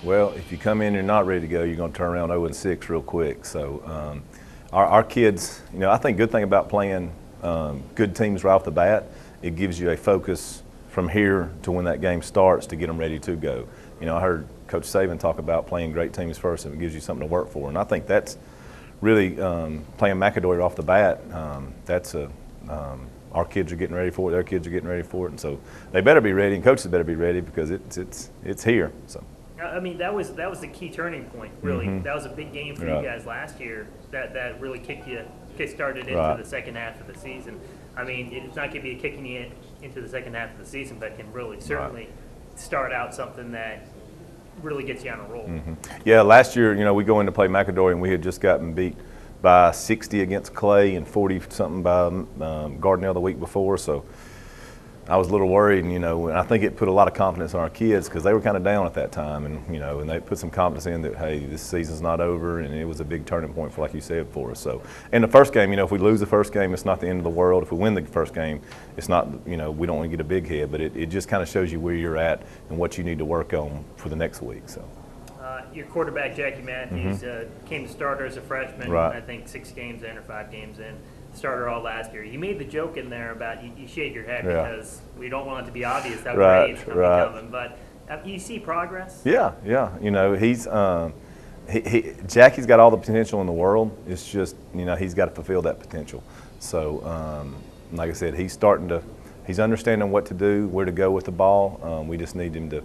Well, if you come in and you're not ready to go, you're going to turn around 0-6 real quick. So our kids, I think good thing about playing good teams right off the bat, it gives you a focus from here to when that game starts to get them ready to go. I heard Coach Saban talk about playing great teams first, and it gives you something to work for. And I think that's really playing McAdory off the bat. Our kids are getting ready for it. Their kids are getting ready for it, and so they better be ready, and coaches better be ready because it's here. So. I mean, that was the key turning point, really. Mm-hmm. That was a big game for you guys last year that really kick-started into the second half of the season. I mean, it's not going to be kicking you into the second half of the season, but can really certainly start out something that really gets you on a roll. Mm-hmm. Yeah, last year, we go in to play McAdory, and we had just gotten beat by 60 against Clay and 40-something by Gardnell the week before. So I was a little worried, and I think it put a lot of confidence in our kids because they were kind of down at that time, and and they put some confidence in that, hey, this season's not over, and it was a big turning point for, like you said, for us. So in the first game, if we lose the first game, it's not the end of the world. If we win the first game, it's not, we don't want to get a big head, but it just kind of shows you where you're at and what you need to work on for the next week. So. Your quarterback, Jackie Matthews, came to starter as a freshman, I think 6 games in or 5 games in. Starter all last year. You made the joke in there about you shake your head because we don't want it to be obvious how great it's coming. But you see progress? Yeah. He's Jackie's got all the potential in the world. It's just he's got to fulfill that potential. So like I said, he's understanding what to do, where to go with the ball. We just need him to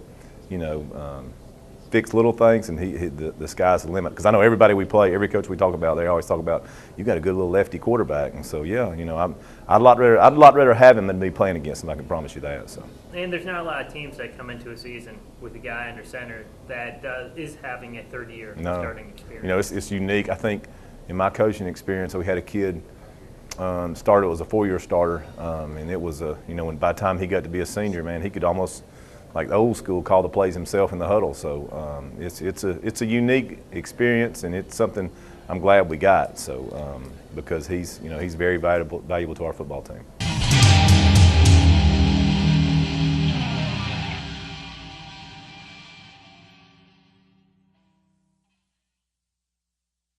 fix little things, and the sky's the limit. Because I know everybody we play, every coach we talk about, they always talk about you got a good little lefty quarterback, and so I'd a lot rather have him than be playing against him. I can promise you that. So. And there's not a lot of teams that come into a season with a guy under center that is having a third-year starting experience. It's unique. I think in my coaching experience, we had a kid started. It was a 4-year starter, and it was when by the time he got to be a senior, man, he could almost, like the old school, call the plays himself in the huddle. So it's a unique experience, and it's something I'm glad we got. So because he's very valuable to our football team.